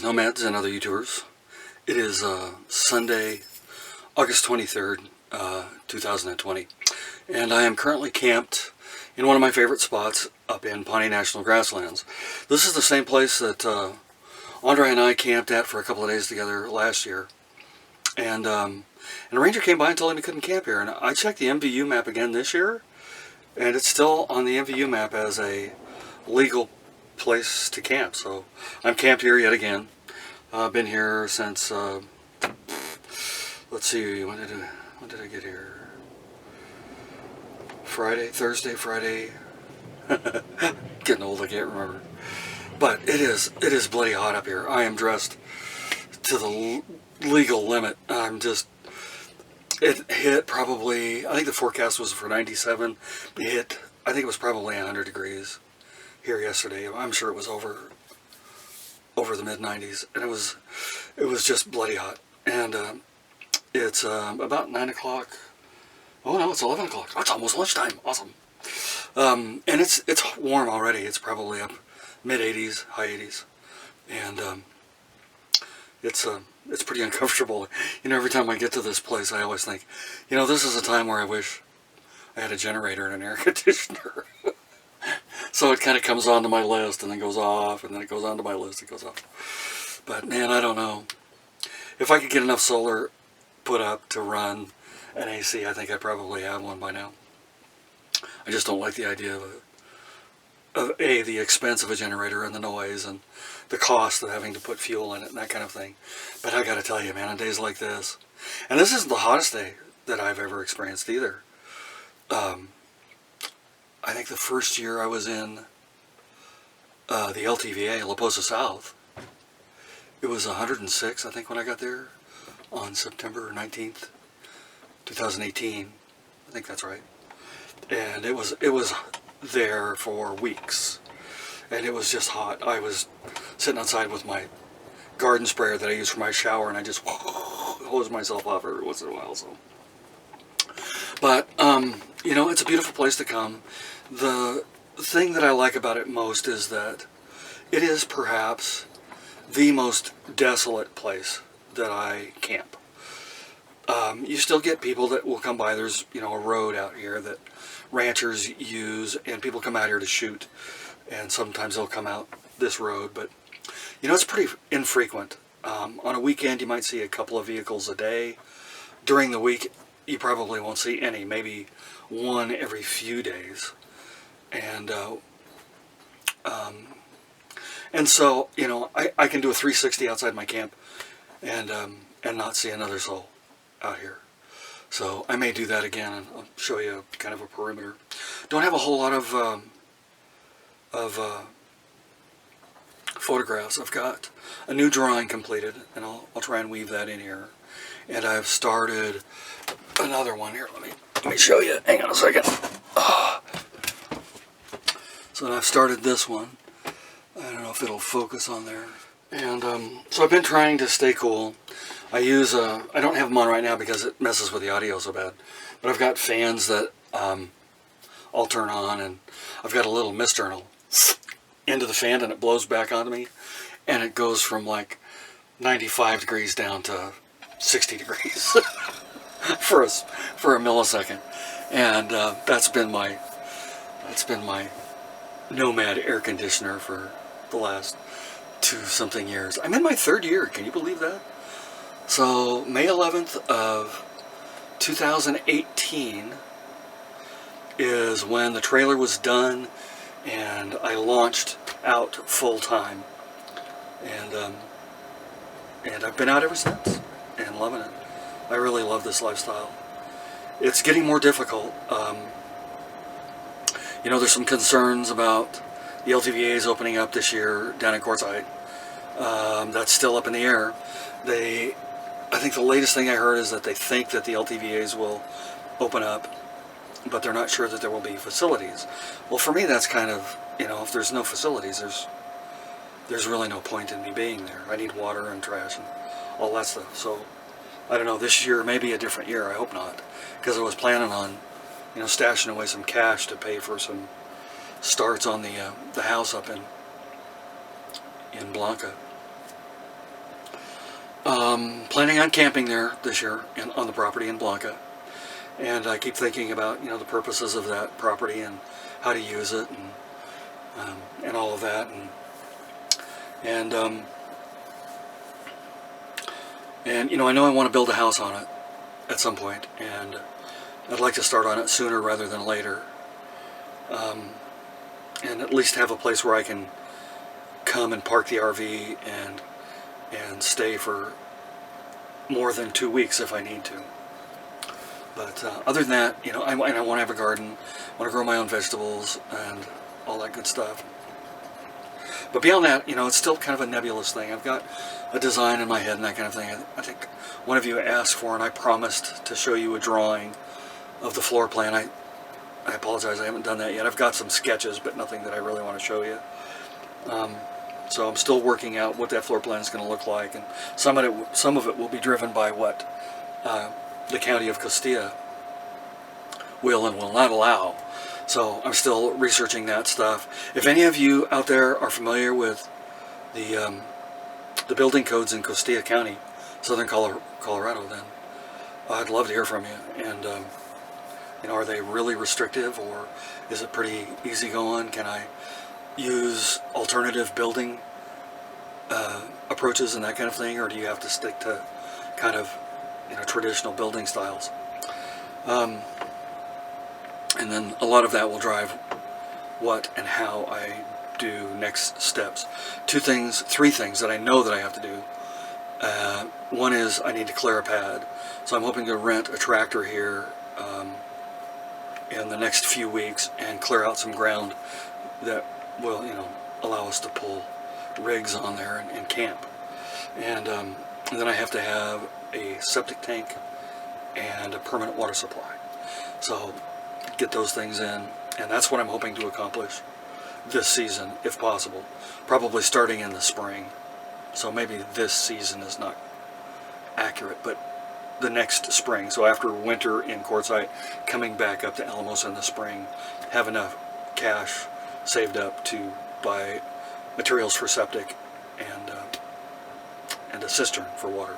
Greetings, nomads and other YouTubers. It is Sunday, August 23rd, 2020, and I am currently camped in one of my favorite spots up in Pawnee National Grasslands. This is the same place that Andre and I camped at for a couple of days together last year, and a ranger came by and told him he couldn't camp here, and I checked the MVU map again this year, and it's still on the MVU map as a legal place to camp. So I'm camped here yet again. I've been here since let's see, when did I get here? Thursday, Friday. Getting old, I can't remember. But it is bloody hot up here. I am dressed to the legal limit. It hit probably, I think the forecast was for 97. It hit, I think it was probably 100 degrees here yesterday. I'm sure it was over the mid-90s, and it was just bloody hot. And it's about 9 o'clock. Oh no, it's 11 o'clock. Oh, it's almost lunchtime. Awesome. And it's warm already. It's probably up mid-80s, high 80s, and it's pretty uncomfortable. You know, every time I get to this place, I always think, you know, this is a time where I wish I had a generator and an air conditioner. So it kind of comes onto my list and then goes off, and then it goes onto my list, it goes off. But man, I don't know. If I could get enough solar put up to run an AC, I think I probably have one by now. I just don't like the idea of the expense of a generator and the noise and the cost of having to put fuel in it and that kind of thing. But I gotta tell you, man, on days like this, and this isn't the hottest day that I've ever experienced either. I think the first year I was in the LTVA, La Posa South, it was 106, I think, when I got there on September 19th, 2018. I think that's right. And it was there for weeks, and it was just hot. I was sitting outside with my garden sprayer that I use for my shower, and I just hose myself off every once in a while. So, but you know, it's a beautiful place to come. The thing that I like about it most is that it is perhaps the most desolate place that I camp. You still get people that will come by. There's, you know, a road out here that ranchers use, and people come out here to shoot, and sometimes they'll come out this road, but you know, it's pretty infrequent. On a weekend you might see a couple of vehicles a day. During the week you probably won't see any, maybe one every few days. And so, you know, I can do a 360 outside my camp and not see another soul out here. So I may do that again, and I'll show you kind of a perimeter. Don't have a whole lot of photographs. I've got a new drawing completed, and I'll try and weave that in here. And I've started another one here. Let me show you. Hang on a second. So I've started this one. I don't know if it'll focus on there. And so I've been trying to stay cool. I don't have them on right now because it messes with the audio so bad. But I've got fans that I'll turn on, and I've got a little mist journal into the fan, and it blows back onto me, and it goes from like 95 degrees down to 60 degrees for a millisecond. And that's been my NoMad air conditioner for the last 2-something years. I'm in my 3rd year. Can you believe that? So May 11th of 2018 is when the trailer was done, and I launched out full time. And I've been out ever since and loving it. I really love this lifestyle. It's getting more difficult. You know, there's some concerns about the LTVAs opening up this year down in Quartzsite. That's still up in the air. I think the latest thing I heard is that they think that the LTVAs will open up, but they're not sure that there will be facilities. Well, for me, that's kind of, you know, if there's no facilities, there's really no point in me being there. I need water and trash and all that stuff. So I don't know, this year may be a different year. I hope not, because I was planning on, you know, stashing away some cash to pay for some starts on the house up in Blanca Planning on camping there this year on the property in Blanca. And I keep thinking about, the purposes of that property and how to use it and all of that. And I know I want to build a house on it at some point, and I'd like to start on it sooner rather than later. And at least have a place where I can come and park the RV and stay for more than 2 weeks if I need to. But other than that, I want to have a garden, I want to grow my own vegetables and all that good stuff. But beyond that, it's still kind of a nebulous thing. I've got a design in my head and that kind of thing. I think one of you asked for, and I promised to show you a drawing of the floor plan. I apologize, I haven't done that yet. I've got some sketches, but nothing that I really want to show you. So I'm still working out what that floor plan is going to look like, and some of it will be driven by what the county of Costilla will and will not allow. So I'm still researching that stuff. If any of you out there are familiar with the building codes in Costilla County, Southern Colorado, then I'd love to hear from you. And are they really restrictive, or is it pretty easygoing? Can I use alternative building approaches and that kind of thing, or do you have to stick to kind of traditional building styles? And then a lot of that will drive what and how I do next steps. Three things that I know that I have to do. One is I need to clear a pad, so I'm hoping to rent a tractor here in the next few weeks and clear out some ground that will allow us to pull rigs on there and camp. And then I have to have a septic tank and a permanent water supply. So get those things in, and that's what I'm hoping to accomplish this season, if possible. Probably starting in the spring. So maybe this season is not accurate, but the next spring. So after winter in Quartzsite, coming back up to Alamos in the spring, have enough cash saved up to buy materials for septic and a cistern for water.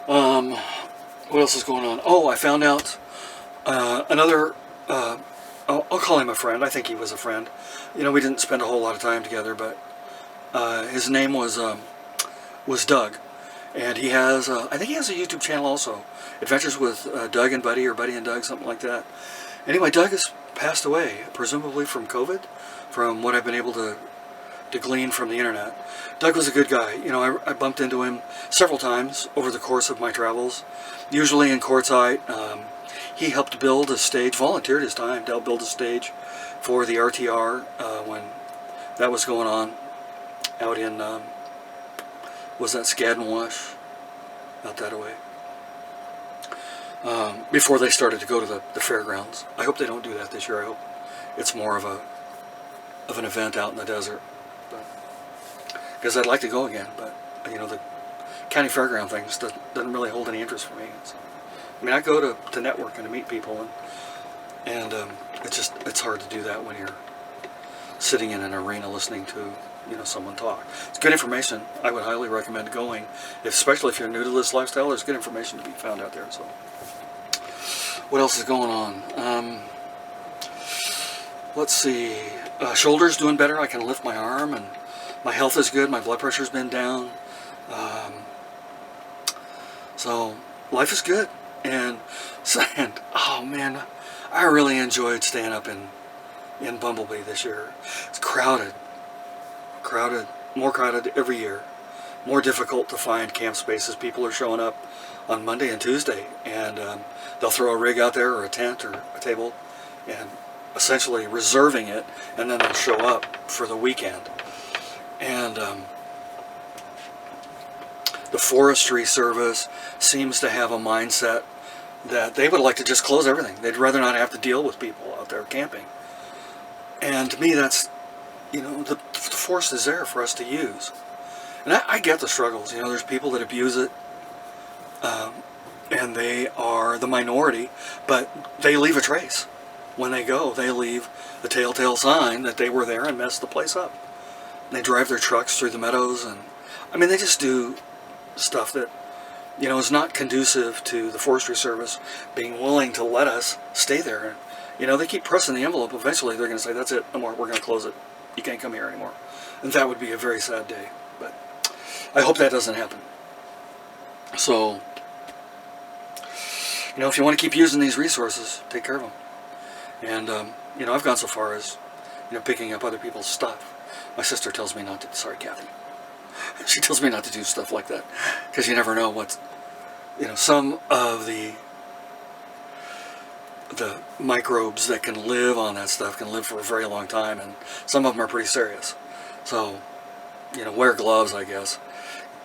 What else is going on? Oh, I found out another, I'll call him a friend. I think he was a friend. We didn't spend a whole lot of time together, but his name was Doug. And he has, I think he has a YouTube channel also. Adventures with Doug and Buddy, or Buddy and Doug, something like that. Anyway, Doug has passed away, presumably from COVID, from what I've been able to glean from the internet. Doug was a good guy. I bumped into him several times over the course of my travels, usually in Quartzsite. He helped build a stage, volunteered his time to help build a stage for the RTR when that was going on out in, was that Skadden-Wash? Out that way. Before they started to go to the fairgrounds. I hope they don't do that this year. I hope it's more of an event out in the desert. Because I'd like to go again, but the county fairground thing just doesn't really hold any interest for me. I go to network and to meet people, and it's hard to do that when you're sitting in an arena listening to someone talk. It's good information. I would highly recommend going, especially if you're new to this lifestyle. There's good information to be found out there. So, what else is going on? Let's see. Shoulder's doing better. I can lift my arm, and my health is good. My blood pressure's been down. So life is good. And oh man, I really enjoyed staying up in Bumblebee this year. It's crowded, more crowded every year. More difficult to find camp spaces. People are showing up on Monday and Tuesday, and they'll throw a rig out there, or a tent, or a table, and essentially reserving it, and then they'll show up for the weekend. And the Forestry Service seems to have a mindset that they would like to just close everything. They'd rather not have to deal with people out there camping. And to me, that's, the forest is there for us to use. And I get the struggles. There's people that abuse it, and they are the minority, but they leave a trace. When they go, they leave the telltale sign that they were there and messed the place up. They drive their trucks through the meadows, and they just do stuff that, you know, is not conducive to the Forestry Service being willing to let us stay there. You know, they keep pressing the envelope. Eventually they're going to say, that's it, no more, we're going to close it. You can't come here anymore. And that would be a very sad day. But I hope that doesn't happen. So, you know, if you want to keep using these resources, take care of them. And, you know, I've gone so far as, you know, picking up other people's stuff. My sister tells me not to, sorry, Kathy. She tells me not to do stuff like that. Because you never know what's, you know, some of the microbes that can live on that stuff can live for a very long time. And some of them are pretty serious. So, you know, wear gloves, I guess.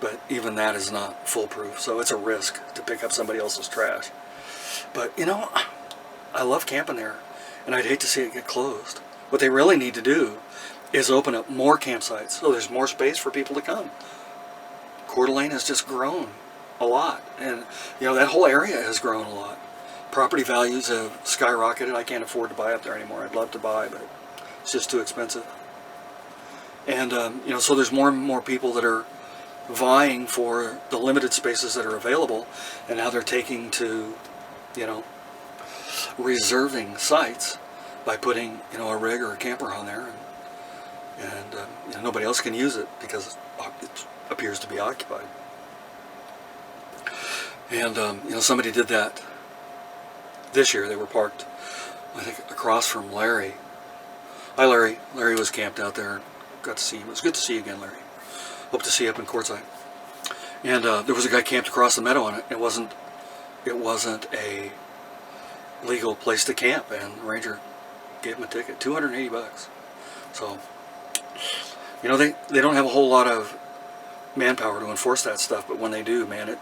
But even that is not foolproof. So it's a risk to pick up somebody else's trash. But, you know, I love camping there. And I'd hate to see it get closed. What they really need to do is open up more campsites so there's more space for people to come. Coeur d'Alene has just grown a lot. And, you know, that whole area has grown a lot. Property values have skyrocketed. I can't afford to buy up there anymore. I'd love to buy, but it's just too expensive. And, you know, so there's more and more people that are vying for the limited spaces that are available. And now they're taking to, you know, reserving sites by putting, you know, a rig or a camper on there, and you know, nobody else can use it because it appears to be occupied. And you know, somebody did that this year. They were parked, I think, across from Larry. Hi, Larry. Larry was camped out there. Got to see you. It was good to see you again, Larry. Hope to see you up in Quartzsite. And there was a guy camped across the meadow on it. It wasn't a legal place to camp, and the ranger gave him a ticket, $280. So, you know, they don't have a whole lot of manpower to enforce that stuff, but when they do, man,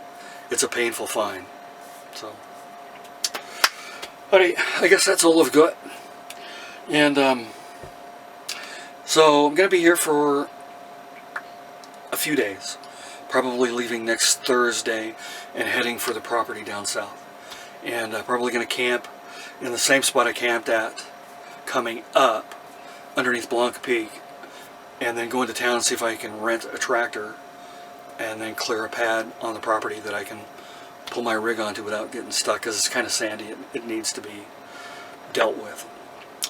it's a painful fine. So, buddy, I guess that's all I've got. And so I'm gonna be here for a few days, probably leaving next Thursday and heading for the property down south. And probably going to camp in the same spot I camped at coming up underneath Blanca Peak, and then go into town and see if I can rent a tractor and then clear a pad on the property that I can pull my rig onto without getting stuck, because it's kind of sandy. It needs to be dealt with.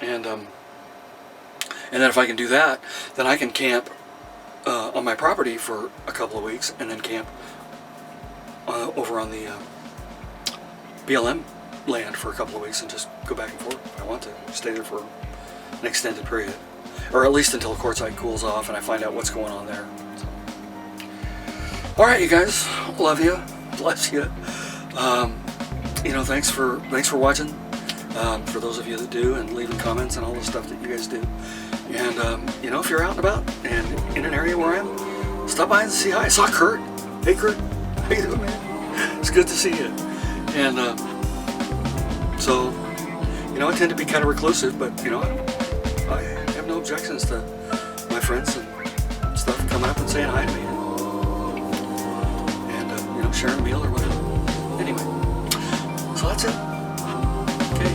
And then if I can do that, then I can camp on my property for a couple of weeks, and then camp over on the BLM land for a couple of weeks and just go back and forth if I want to. Stay there for an extended period. Or at least until Quartzsite cools off and I find out what's going on there. So. Alright, you guys. Love you. Bless you. You know, thanks for watching. For those of you that do and leaving comments and all the stuff that you guys do. And, you know, if you're out and about and in an area where I am, stop by and say hi. I saw Kurt. Hey, Kurt. How you doing, man? It's good to see you. And so, you know, I tend to be kind of reclusive, but, you know, I have no objections to my friends and stuff coming up and saying hi to me. And you know, sharing a meal or whatever. Anyway, so that's it. Okay.